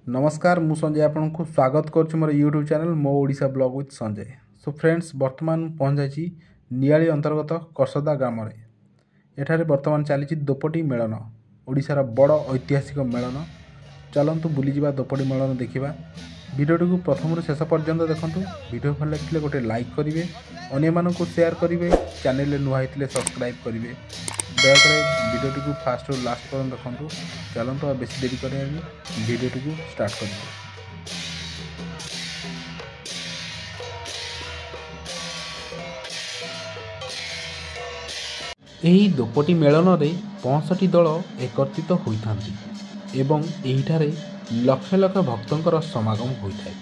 नमस्कार मु संजय आपन को स्वागत कर मोर यूट्यूब चैनल मो Odisha blog with Sanjay. So friends वर्तमान पहुँच जाइए नियाली अंतर्गत करसदा ग्राम एठारे वर्तमान चली दोपटी मेलन ओडिशार बड़ ऐतिहासिक मेलन। चलतु बुलीजा दोपटी मेलन देखा। भिडियोटी को प्रथम शेष पर्यंत देखूँ। भिडियो भल लगे गोटे लाइक करेंगे, अन्य को शेयर करेंगे, चैनल नुआ होते सब्सक्राइब करेंगे। दयाकोर भिडियोटी को फास्ट रू लास्ट पर्यंत देखूँ। चलतु और बेसी देरी करें भिडियोटी को स्टार्ट करेंगे। ଏହି दोपटी मेलन रे 65 दल एकत्रित होइथांती एवं एहिठारे लक्ष लक्ष भक्तंकर समागम होइथाय।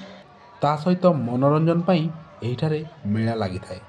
ता सहित मनोरंजन पई एहिठारे मेला लागिथाय।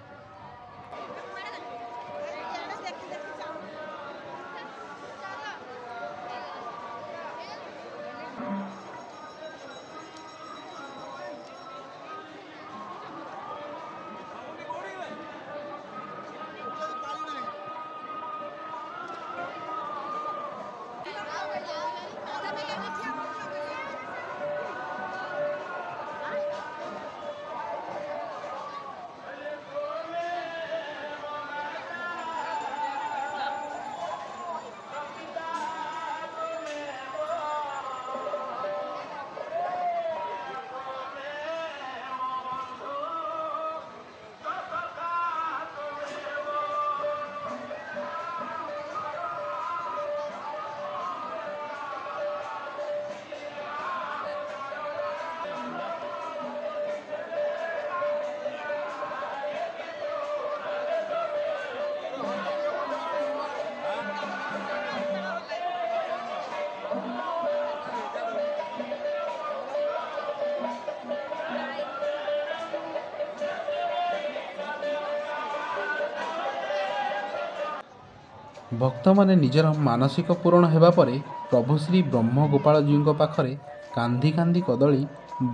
भक्त माने निजर मानसिक पूरण होगा पर प्रभु श्री ब्रह्म गोपाल जी पाखरे कांदी कांदी कदली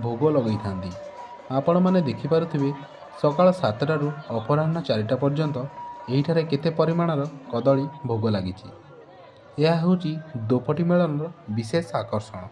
भोग लगे था। आपण मैंने देखिपे सकाल 7टारू अपराह्न 4टा पर्यंत यहीठारे केते परिमाणर कदली भोग लगी। यह हूँ दोपटी मेलन विशेष आकर्षण।